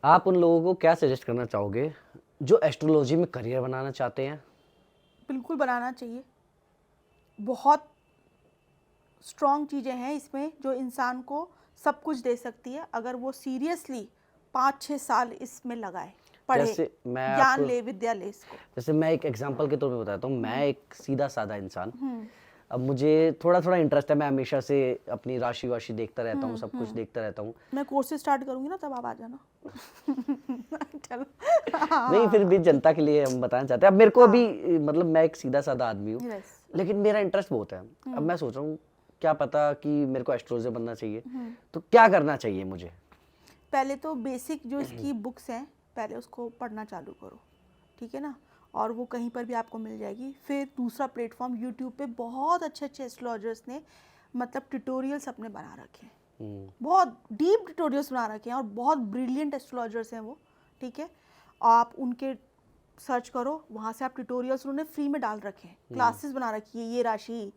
आप उन लोगों को क्या सजेस्ट करना चाहोगे जो एस्ट्रोलॉजी में करियर बनाना चाहते हैं? बिल्कुल बनाना चाहिए। बहुत स्ट्रॉन्ग चीज़ें हैं इसमें जो इंसान को सब कुछ दे सकती है, अगर वो सीरियसली 5-6 साल इसमें लगाए, पढ़े, जैसे मैं ज्ञान आपको ले, विद्या ले इसको। जैसे मैं एक एग्जांपल के तौर पे बताता हूँ। मैं एक सीधा साधा इंसान, हम्म अब मुझे थोड़ा थोड़ा इंटरेस्ट है। मैं हमेशा से अपनी राशि वाशि देखता रहता हूँ, सब कुछ देखता रहता हूँ। मैं कोर्सेज स्टार्ट करूंगी ना, तब आप आ जाना। चलो। नहीं, फिर भी हाँ, ठीक जनता है। के लिए हम बताना चाहते हैं। अब मेरे को हाँ, अभी मतलब मैं एक सीधा साधा आदमी हूँ, यस। लेकिन मेरा इंटरेस्ट बहुत है। अब मैं सोच रहा हूँ क्या पता कि मेरे को एस्ट्रोलॉजर बनना चाहिए, तो क्या करना चाहिए मुझे? पहले तो बेसिक जो इसकी बुक्स हैं, पहले उसको पढ़ना चालू करो, ठीक है ना। और वो कहीं पर भी आपको मिल जाएगी। फिर दूसरा प्लेटफॉर्म, यूट्यूब पे बहुत अच्छे अच्छे एस्ट्रोलॉजर्स ने मतलब ट्यूटोरियल्स अपने बना रखे हैं, बहुत डीप ट्यूटोरियल्स बना रखे हैं, और बहुत ब्रिलियंट एस्ट्रोलॉजर्स हैं वो, ठीक है। आप उनके सर्च करो, वहाँ से आप ट्यूटोरियल्स उन्होंने फ्री में डाल रखे हैं, क्लासेस बना रखी है, ये राशि,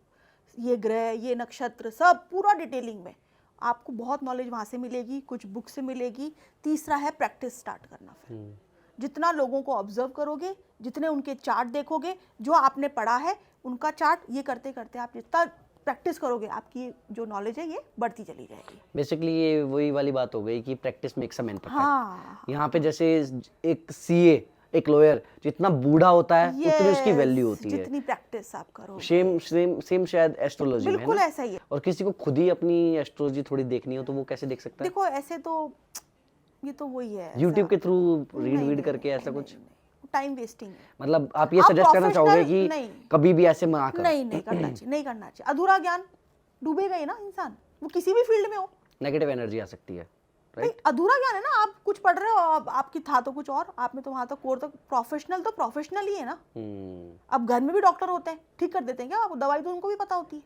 ये ग्रह, ये नक्षत्र, सब पूरा डिटेलिंग में। आपको बहुत नॉलेज वहाँ से मिलेगी, कुछ बुक से मिलेगी। तीसरा है प्रैक्टिस स्टार्ट करना। फिर जितना लोगों को ऑब्जर्व करोगे, जितने उनके चार्ट देखोगे, जो आपने पढ़ा है उनका चार्ट, ये करते करते आप जितना प्रैक्टिस करोगे, आपकी जो नॉलेज है ये बढ़ती चली जाएगी। बेसिकली ये वही वाली बात हो गई कि practice makes a man perfect. हाँ, यहाँ पे जैसे एक सीए, एक लॉयर जितना बूढ़ा होता है उतनी उसकी वैल्यू यस, होती है। जितनी प्रैक्टिस आप करोगे। सेम सेम सेम शायद एस्ट्रोलॉजी में है बिल्कुल ना। ऐसा ही है। और किसी को खुद ही अपनी एस्ट्रोलॉजी थोड़ी देखनी हो तो वो कैसे देख सकता है? देखो ऐसे तो ये तो वही है, ऐसा यूट्यूब के थ्रू रीड नहीं वीड नहीं करके नहीं ऐसा नहीं कुछ? नहीं, टाइम वेस्टिंग है। मतलब आप ये आप सजेस्ट करना चाहोगे प्रोफेशनल कि नहीं, कभी भी ऐसे ना करो? नहीं करना चाहिए, नहीं करना चाहिए। अधूरा ज्ञान, डूबेगा ही ना इंसान, वो किसी भी फील्ड में हो। नेगेटिव एनर्जी आ सकती है, भाई राइट? अधूरा ज्ञान है ना, आप कुछ पढ़ रहे हो, आपकी था तो कुछ और, आपने तो वहां तक कोर तक, प्रोफेशनल तो प्रोफेशनल ही है ना। अब घर में भी डॉक्टर होते हैं, ठीक कर देते हैं क्या? दवाई तो उनको भी पता होती है,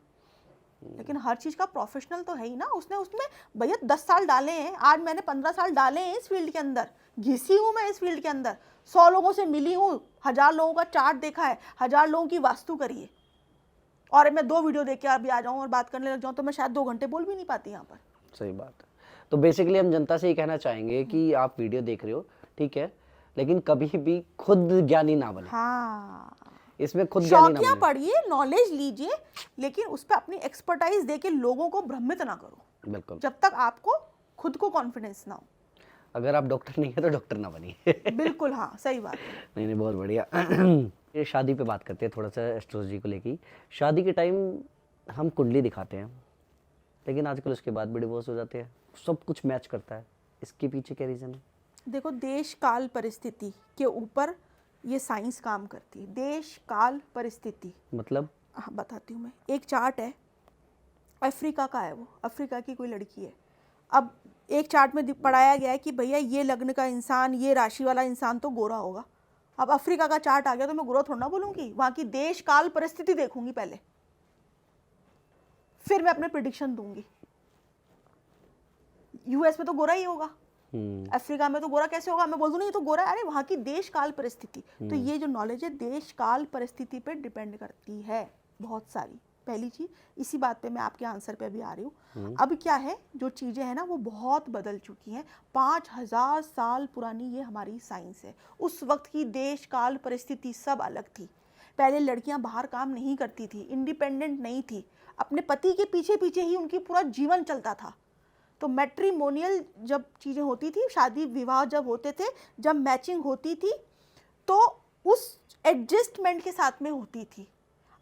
लेकिन हर चीज का प्रोफेशनल तो है ही ना। उसने उसमें भैया 10 साल डाले हैं, आज मैंने 15 साल डाले हैं इस फील्ड के अंदर, घिसी हूँ मैं इस फील्ड के अंदर, 100 लोगों से मिली हूँ, 1000 लोगों का चार्ट देखा है, 1000 लोगों की वास्तु करी है। और मैं 2 वीडियो देख के अभी आ जाऊँ और बात करने लग जाऊँ तो मैं शायद 2 घंटे बोल भी नहीं पाती यहाँ पर। सही बात है। तो बेसिकली हम जनता से ये कहना चाहेंगे कि आप वीडियो देख रहे हो, ठीक है, लेकिन कभी भी खुद ज्ञानी ना बने। हाँ, इसमें खुद ज्ञानी ना शौकिया बने। पढ़िए, नॉलेज लीजिए, लेकिन उस पर अपनी एक्सपर्टाइज देके लोगों को भ्रमित ना करो, बिल्कुल। जब तक आपको खुद को कॉन्फिडेंस ना हो। अगर आप डॉक्टर नहीं है तो डॉक्टर ना बनिए। बिल्कुल, हाँ, सही बात है। नहीं नहीं, बहुत बढ़िया। ये शादी पे बात करते हैं थोड़ा सा, एस्ट्रोलॉजी को लेके। शादी के टाइम हम कुंडली दिखाते हैं, लेकिन आजकल उसके बाद भी डिवोर्स हो जाते हैं। सब कुछ मैच करता है, इसके पीछे क्या रीज़न है? देखो, देश काल परिस्थिति के ऊपर ये साइंस काम करती है। देश काल परिस्थिति मतलब? हाँ, बताती हूँ मैं। एक चार्ट है, अफ्रीका का है, वो अफ्रीका की कोई लड़की है। अब एक चार्ट में पढ़ाया गया है कि भैया ये लग्न का इंसान, ये राशि वाला इंसान तो गोरा होगा। अब अफ्रीका का चार्ट आ गया तो मैं गोरा थोड़ा ना बोलूँगी, वहाँ की देश काल परिस्थिति देखूंगी पहले, फिर मैं अपने प्रिडिक्शन दूंगी। यूएस में तो गोरा ही होगा, अफ्रीका में तो गोरा कैसे होगा? मैं बोल दूँ नहीं ये तो गोरा है, अरे वहाँ की देश काल परिस्थिति। तो ये जो नॉलेज है देश काल परिस्थिति पे डिपेंड करती है बहुत सारी। पहली चीज, इसी बात पे मैं आपके आंसर पे भी आ रही हूँ। अब क्या है, जो चीज़ें हैं ना वो बहुत बदल चुकी हैं। 5000 साल पुरानी ये हमारी साइंस है। उस वक्त की देश काल परिस्थिति सब अलग थी। पहले लड़कियां बाहर काम नहीं करती थी, इंडिपेंडेंट नहीं थी, अपने पति के पीछे पीछे ही उनकी पूरा जीवन चलता था। तो मैट्रिमोनियल जब चीज़ें होती थी, शादी विवाह जब होते थे, जब मैचिंग होती थी, तो उस एडजस्टमेंट के साथ में होती थी।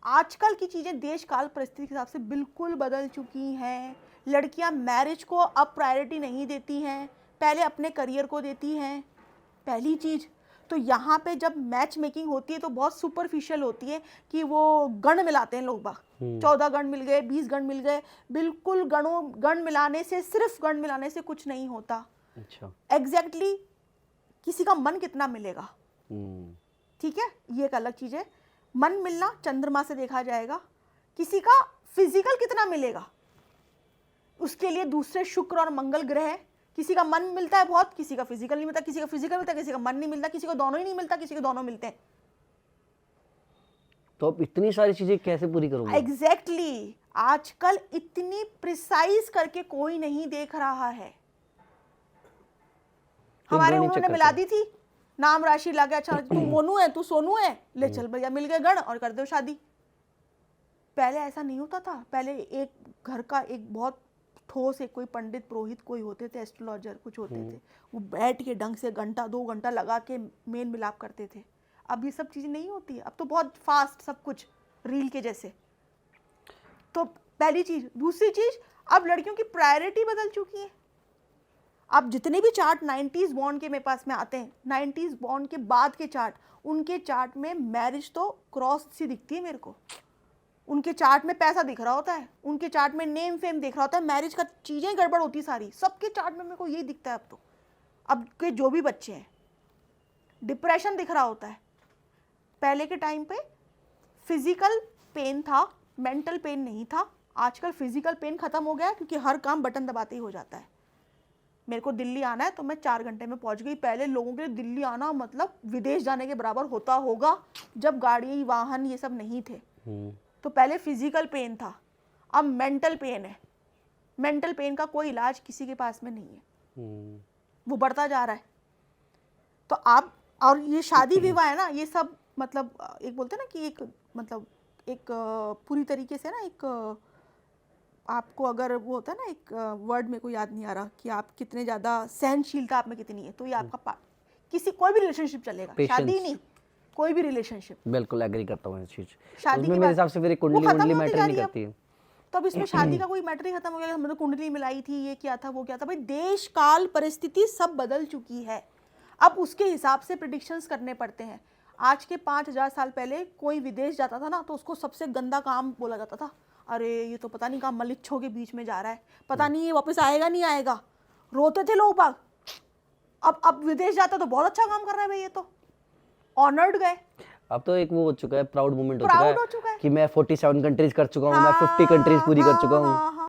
आजकल की चीज़ें देश काल परिस्थिति के हिसाब से बिल्कुल बदल चुकी हैं। लड़कियां मैरिज को अब प्रायोरिटी नहीं देती हैं, पहले अपने करियर को देती हैं, पहली चीज़। तो यहाँ पे जब मैच मेकिंग होती है तो बहुत सुपरफिशियल होती है कि वो गण मिलाते हैं लोग बाग, 14 गण मिल गए, 20 गण मिल गए। बिल्कुल गण मिलाने से, सिर्फ गण मिलाने से कुछ नहीं होता। अच्छा। एग्जैक्टली किसी का मन कितना मिलेगा, ठीक है, ये एक अलग चीज़ है। मन मिलना चंद्रमा से देखा जाएगा। किसी का फिजिकल कितना मिलेगा, उसके लिए दूसरे शुक्र और मंगल ग्रह है। किसी का मन मिलता है बहुत, किसी का फिजिकल नहीं मिलता, किसी का फिजिकल मिलता है, किसी का मन नहीं मिलता, किसी को दोनों ही नहीं मिलता, किसी को दोनों मिलते हैं। तो अब इतनी सारी चीजें कैसे पूरी करोगे? एग्जैक्टली आजकल इतनी प्रिसाइज करके कोई नहीं देख रहा है। हमारे गण ही उन्होंने चक्कर मिला से। दी थी, नाम राशि ला के, अच्छा तू मोनू है, तू सोनू है, ले चल भैया मिल गए गण और कर दो शादी। पहले ऐसा नहीं होता था। पहले एक घर का एक बहुत ठोस एक कोई पंडित पुरोहित कोई होते थे, एस्ट्रोलॉजर कुछ होते थे, वो बैठ के ढंग से घंटा 2 घंटा लगा के मेल मिलाप करते थे। अब ये सब चीज़ें नहीं होती है, अब तो बहुत फास्ट सब कुछ रील के जैसे। तो पहली चीज। दूसरी चीज, अब लड़कियों की प्रायोरिटी बदल चुकी है। अब जितने भी चार्ट 90s बॉर्न के मेरे पास में आते हैं, 90s बॉर्न के बाद के चार्ट, उनके चार्ट में मैरिज तो क्रॉस सी दिखती है मेरे को। उनके चार्ट में पैसा दिख रहा होता है, उनके चार्ट में नेम फेम दिख रहा होता है, मैरिज का चीजें गड़बड़ होती सारी। सबके चार्ट में मेरे को यही दिखता है अब तो। अब के जो भी बच्चे हैं, डिप्रेशन दिख रहा होता है। पहले के टाइम पे फिजिकल पेन था, मेंटल पेन नहीं था। आजकल फिजिकल पेन खत्म हो गया है, क्योंकि हर काम बटन दबाते ही हो जाता है। मेरे को दिल्ली आना है तो मैं 4 घंटे में पहुंच गई। पहले लोगों के लिए दिल्ली आना मतलब विदेश जाने के बराबर होता होगा, जब गाड़ी वाहन ये सब नहीं थे। तो पहले फिजिकल पेन था, अब मेंटल पेन है। मेंटल पेन का कोई इलाज किसी के पास में नहीं है, वो बढ़ता जा रहा है। तो आप, और ये शादी विवाह है ना, ये सब मतलब एक बोलते हैं ना कि एक मतलब एक पूरी तरीके से ना, एक आपको अगर वो होता है ना, एक वर्ड मेरे को याद नहीं आ रहा कि आप कितने ज़्यादा सहनशीलता आप में कितनी है, तो ये आपका किसी कोई भी रिलेशनशिप चलेगा, शादी नहीं, कोई भी रिलेशनशिप। बिल्कुल एग्री करता हूँ इस चीज। शादी उसमें की मेरे बात- हिसाब से फिर वो कुंडली खत्म वुंडली होती मैटर जा नहीं रही है करती है। तो अब इसमें शादी का कोई मैटर ही खत्म हो गया। हमने तो कुंडली मिलाई थी, ये क्या था, वो क्या था। भाई देश काल परिस्थिति सब बदल चुकी है, अब उसके हिसाब से प्रिडिक्शंस करने पड़ते हैं। आज के 5000 साल पहले कोई विदेश जाता था ना, तो उसको सबसे गंदा काम बोला जाता था, अरे ये तो पता नहीं कहाँ मलिच्छों के बीच में जा रहा है, पता नहीं ये वापस आएगा नहीं आएगा। रोते थे लोग बाग। अब विदेश जाता तो बहुत अच्छा काम कर रहा है भाई, ये तो ऑनर्ड गए। अब तो एक वो हो चुका है, प्राउड मोमेंट हो Proud चुका हो चुका है है। कि मैं 47 कंट्रीज कर चुका हूँ, मैं 50 कंट्रीज पूरी कर चुका हूँ। हाँ,